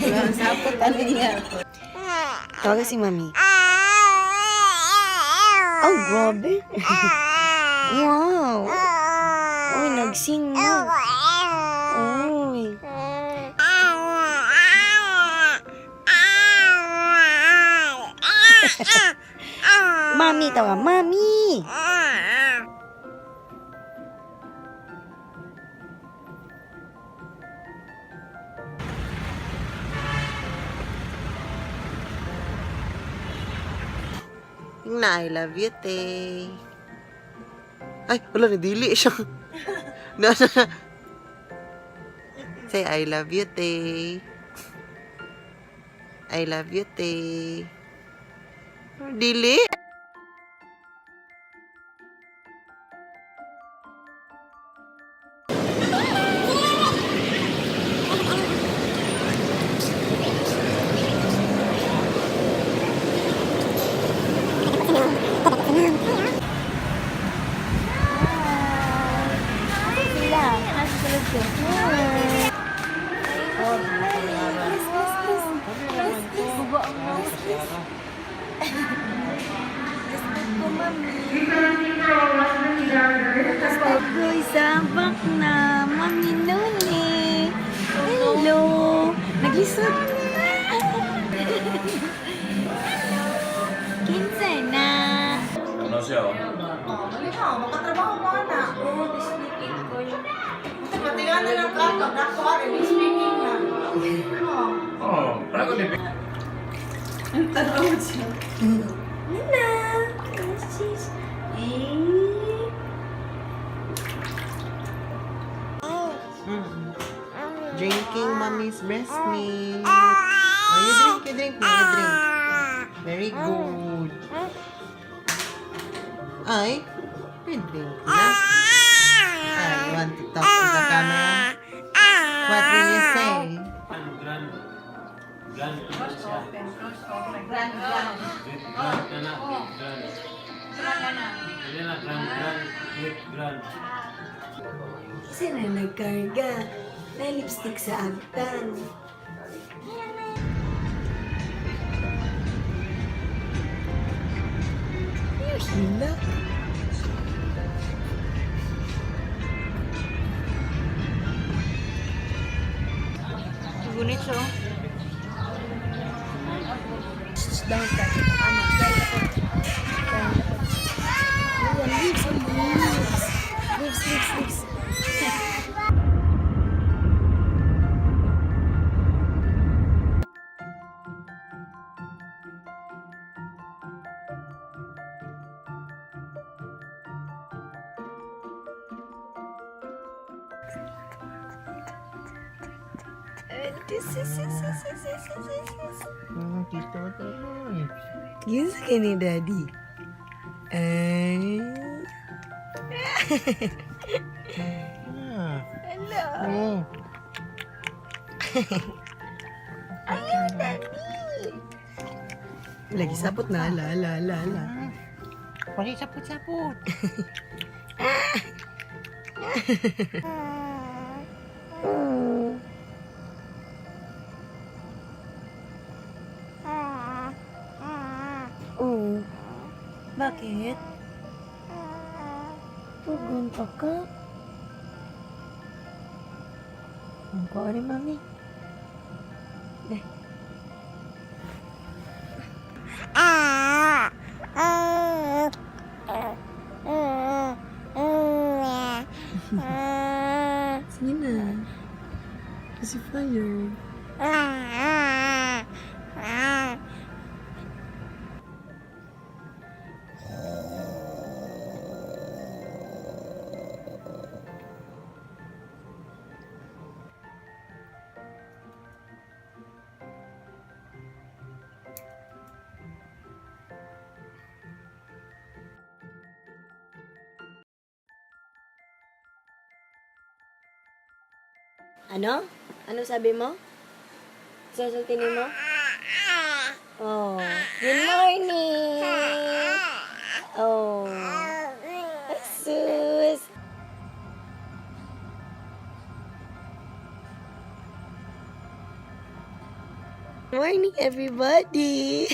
Wala ang sapot, ano niya? Tawagan si Mami. Oh, grabe. Wow. Uy, nagsing na. Uy. Mami, tawa. Mami. Na, I love you, te. Ay, wala, nadili siya. Say, I love you, te. I love you, te. Dili? Agoy sabak na Mami Noni. Hello. Naglisod na. Kinsa na. Ano siya? Makatrabaho mo na. Speaking ko yun. Matigaan na lang ka. Pag-ako speaking na. Oo, parang ko din. Ang tanaw siya. Nina! Sis. Drinking Mommy's breast milk. Oh, you drink. Very good. Ay, you drink na. I want to talk to the camera. What will you say? Kasi na nagkarga na lipstick sa agtan. Yung hila. Gunit siya. Down ka. Leaves. Dito tayo. Gisa ka ni Daddy. Ay. Hello. Ayaw, Daddy. Lagi sapot na. La. Pari sapot-sapot. Bakit? Tugon pa ka? Ang kuha rin, Mami. Deh. Sige na. Kasi fire. Ano? Ano sabi mo? Sasaltinin mo? Oh, good morning! Oh, aso! Good morning, everybody.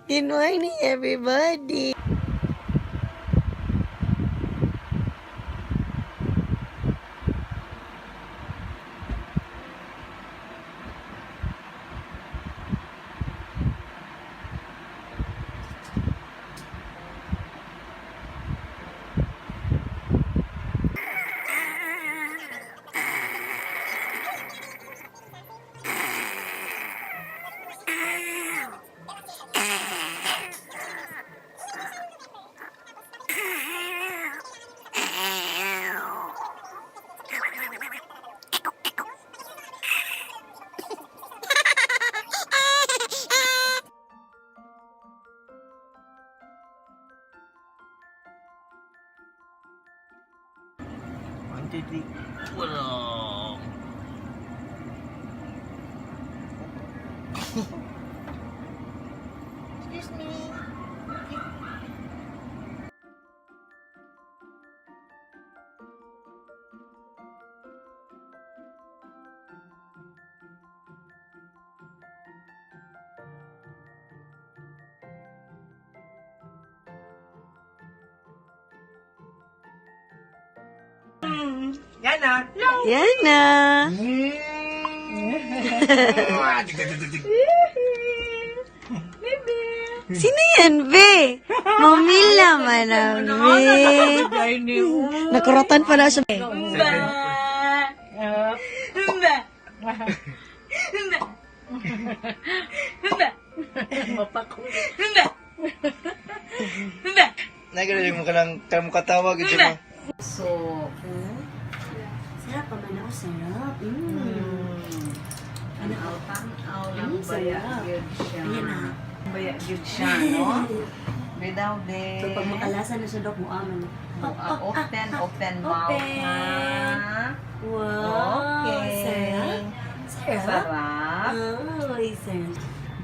Good morning, everybody. One, two, three. Wala. Excuse me. Yan na. Yan na. Sino yan, be? Mamila man na, be. Nakurotan pa na siya. Nagagaling mo ka lang katawag ito mo. So, sarap pa man ako, sarap. Ano ako pang? Lang baya gyud siya. Ayan na. Baya gyud siya, no? Bidaw de. So, pag makalasan na siya, Dok, mo aman. Open mouth. Open. Ha? Wow. Okay. Sarap. Sarap. Ay, sarap.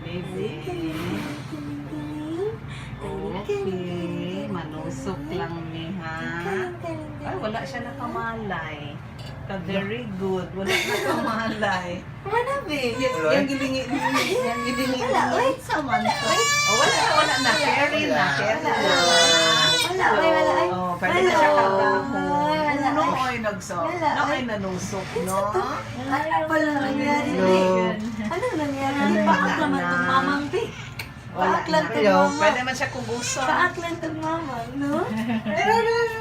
Baby. Okay. Manusok lang ni ha. Ay, wala siya nakamalay. Very good. Wala nakamalay. Ano, be? Yung gilingi. Wala, oy. Saman, oy. Oh, wala na. Carry na. Wala, oy, wala, oy. Oh, pwede na siya kagaho. Wala, No, oy. ay nagso. Wala, No, oy. ay nanusok, no? Ano pala nangyari, be? Ano nangyari? Paak naman itong mamang, be. Wala Paak lang na. itong mama. Pwede man siya kuguso. Paak lang itong mamang, no?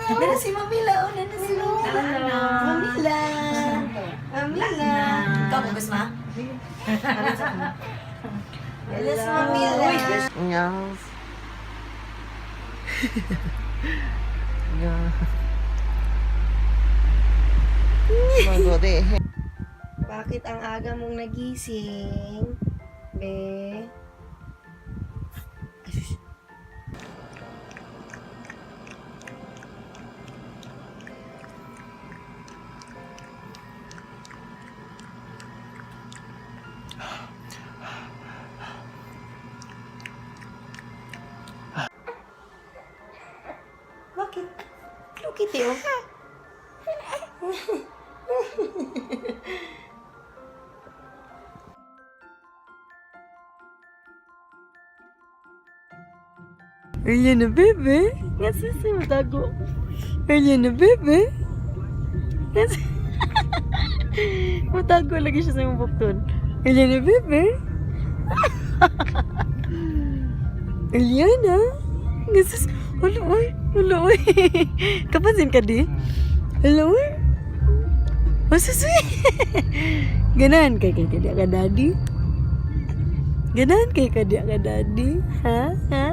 Nana si Mamila, oh, nana si Mamila. Mamila. Mamila. Ikaw, bugas ma? Hello, si Mamila. Yes. Yeah. Magode. Bakit ang aga mong nagising? Be? Ay, sus. Bakit? Hello Kitty, oh. Ayan na, bebe. Nasa sa matago. Ayan na, bebe. Nasa... matago lagi siya sa mga bukton. Ayan na, bebe. Ayan na. Nasa... Hala, oy. Hala, oy. Kapansin ka di? Hala, oy. Masasay. Ganahan kay kadya ka daddy? Ganahan kay kadya ka daddy? Ha? Ha?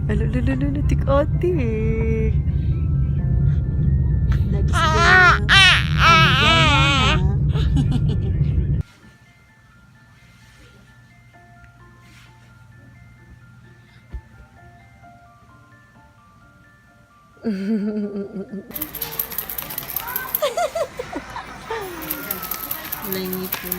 Alulululu, tik-oti. Daddy siguro. Langit ko.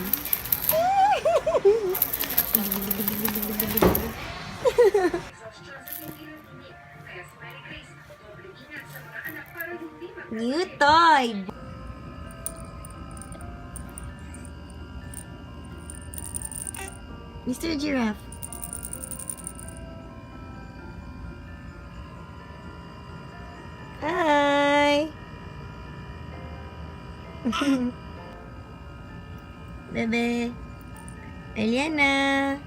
New toy. Mr. Giraffe. Hi! Bebe. Eliana.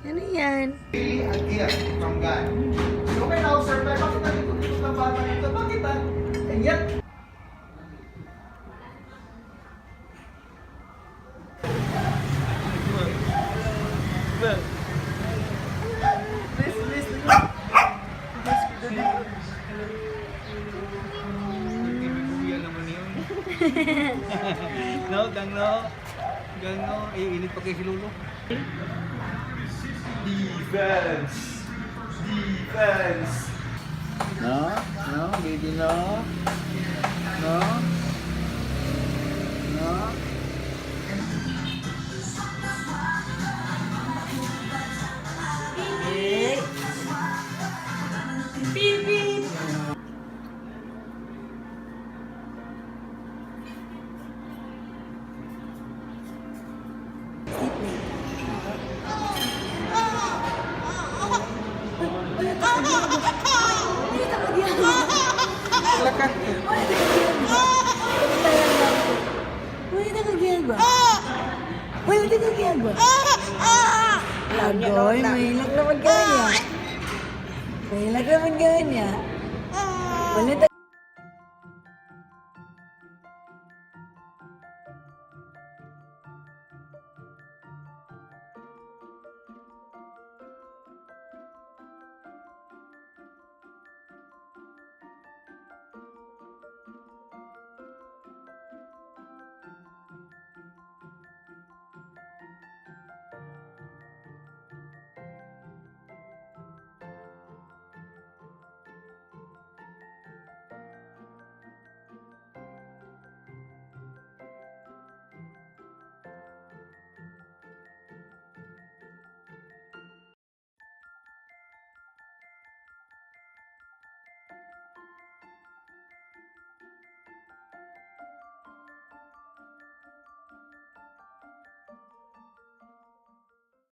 Ano yan? Idea from God. So may na-observe tayo, bakit nalito-lito ng bata nito? Bakit And yet, No, gangno. Gangno. Ay, init pa kay si Lolo. Defense. Defense. No? No? Baby, no? No? No? lakas. Wala na kagiyagwa. Wala na kagiyagwa. Lagoy, may ilag naman ganyan. May ilag naman ganyan. Wala na